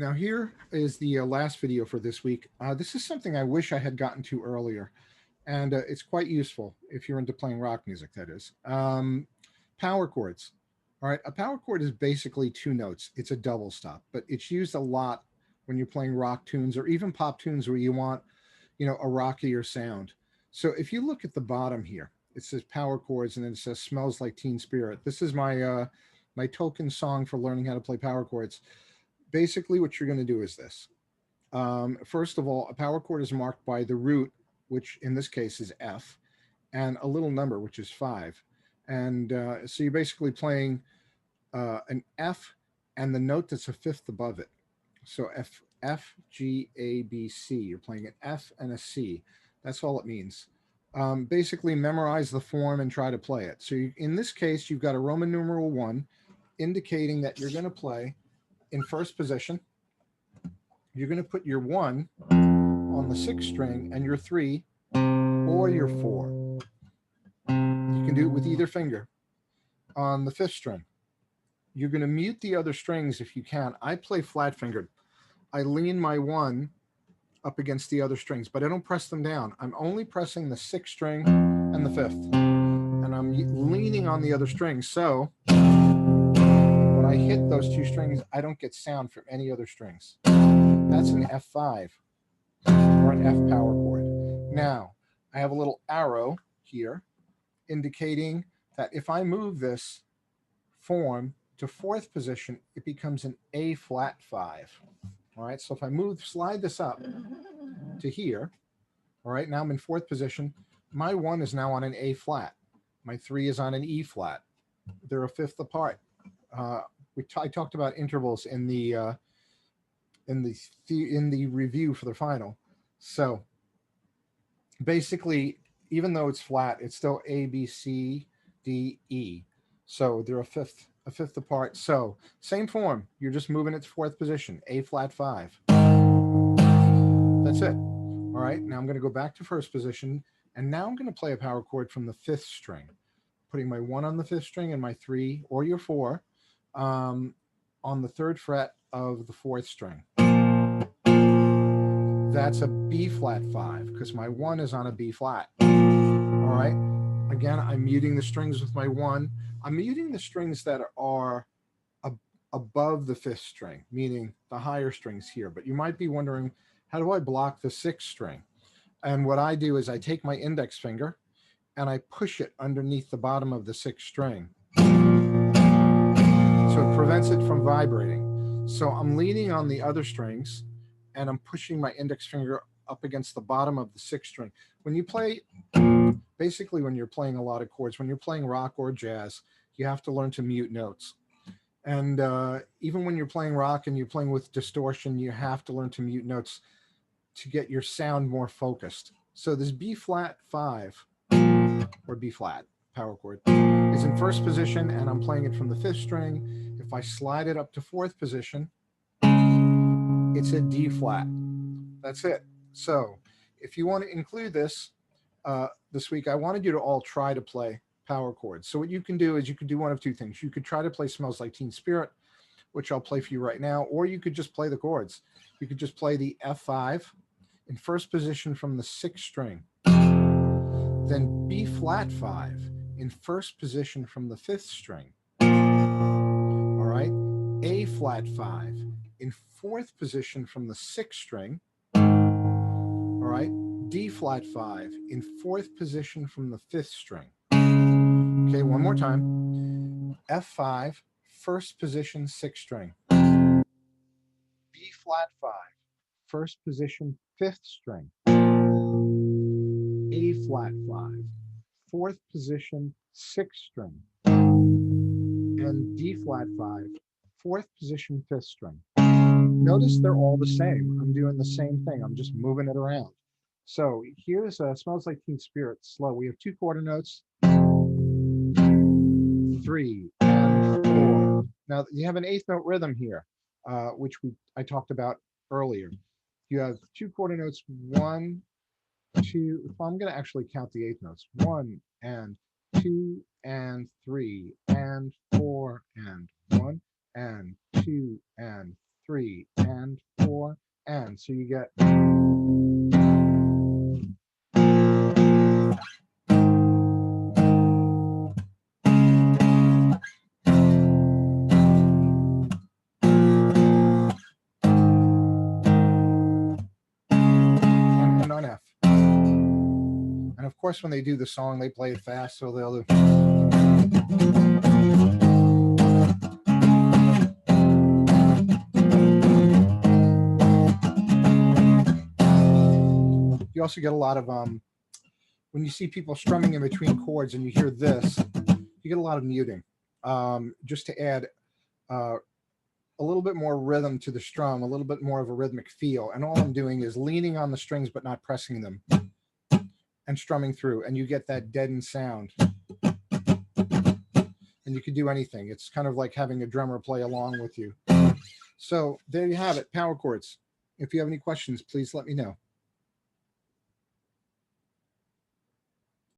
Now here is the last video for this week. This is something I wish I had gotten to earlier, and it's quite useful if you're into playing rock music, that is. Power chords. All right, a power chord is basically two notes. It's a double stop, but it's used a lot when you're playing rock tunes or even pop tunes where you want, a rockier sound. So if you look at the bottom here, it says power chords and then it says smells like Teen Spirit. This is my token song for learning how to play power chords. Basically, what you're going to do is this. First of all, a power chord is marked by the root, which in this case is F, and a little number, which is 5. And so you're basically playing an F and the note that's a fifth above it. So F, G, A, B, C. You're playing an F and a C. That's all it means. Basically, memorize the form and try to play it. So in this case, you've got a Roman numeral 1, indicating that you're going to play in first position. You're going to put your 1 on the 6th string and your 3 or your 4. You can do it with either finger on the 5th string. You're going to mute the other strings if you can. I play flat fingered. I lean my 1 up against the other strings, but I don't press them down. I'm only pressing the 6th string and the 5th, and I'm leaning on the other strings. So when I hit those two strings, I don't get sound from any other strings. That's an F5 or an F power chord. Now, I have a little arrow here indicating that if I move this form to 4th position, it becomes an A flat 5. All right, so if I slide this up to here, all right, now I'm in 4th position. My 1 is now on an A flat. My 3 is on an E flat. They're a fifth apart. I talked about intervals in the review for the final. So basically, even though it's flat, it's still A, B, C, D, E. So they're a fifth apart. So same form. You're just moving it to 4th position, A flat 5. That's it. All right. Now I'm going to go back to 1st position, and now I'm going to play a power chord from the 5th string, putting my 1 on the 5th string and my 3 or your 4 on the 3rd fret of the 4th string. That's a B flat 5 because my 1 is on a B flat. All right. Again, I'm muting the strings with my 1. I'm muting the strings that are above the 5th string, meaning the higher strings here. But you might be wondering, how do I block the 6th string? And what I do is I take my index finger and I push it underneath the bottom of the 6th string. So it prevents it from vibrating. So I'm leaning on the other strings and I'm pushing my index finger up against the bottom of the 6th string. When you play, basically when you're playing a lot of chords, when you're playing rock or jazz, you have to learn to mute notes. And even when you're playing rock and you're playing with distortion, you have to learn to mute notes to get your sound more focused. So this B flat 5, or B flat power chord, is in 1st position, and I'm playing it from the 5th string. If I slide it up to 4th position, it's a D flat. That's it. So if you want to include this this week, I wanted you to all try to play power chords. So what you can do is you could do one of two things. You could try to play Smells Like Teen Spirit, which I'll play for you right now, or you could just play the chords. You could just play the F5 in 1st position from the 6th string, then B flat 5 in 1st position from the 5th string. All right, A flat 5 in 4th position from the 6th string. All right, D flat 5 in 4th position from the 5th string. Okay, one more time. F5, 1st position, 6th string. B flat 5, 1st position, 5th string. A flat 5, 4th position, 6th string. And D flat 5, 4th position, 5th string. Notice they're all the same. I'm doing the same thing. I'm just moving it around. So here's Smells Like Teen Spirit slow. We have 2 quarter notes, 3 and 4. Now you have an 8th note rhythm here, which I talked about earlier. You have 2 quarter notes, 1, 2. I'm going to actually count the 8th notes. 1 and 2 and 3 and 4 and 1 and 2 and 3 and and. So you get and on F. And of course, when they do the song, they play it fast, so they'll do. You also get a lot of when you see people strumming in between chords and you hear this, you get a lot of muting, just to add a little bit more rhythm to the strum, a little bit more of a rhythmic feel. And all I'm doing is leaning on the strings but not pressing them, and strumming through, and you get that deadened sound. And you can do anything. It's kind of like having a drummer play along with you. So there you have it, power chords. If you have any questions, please let me know.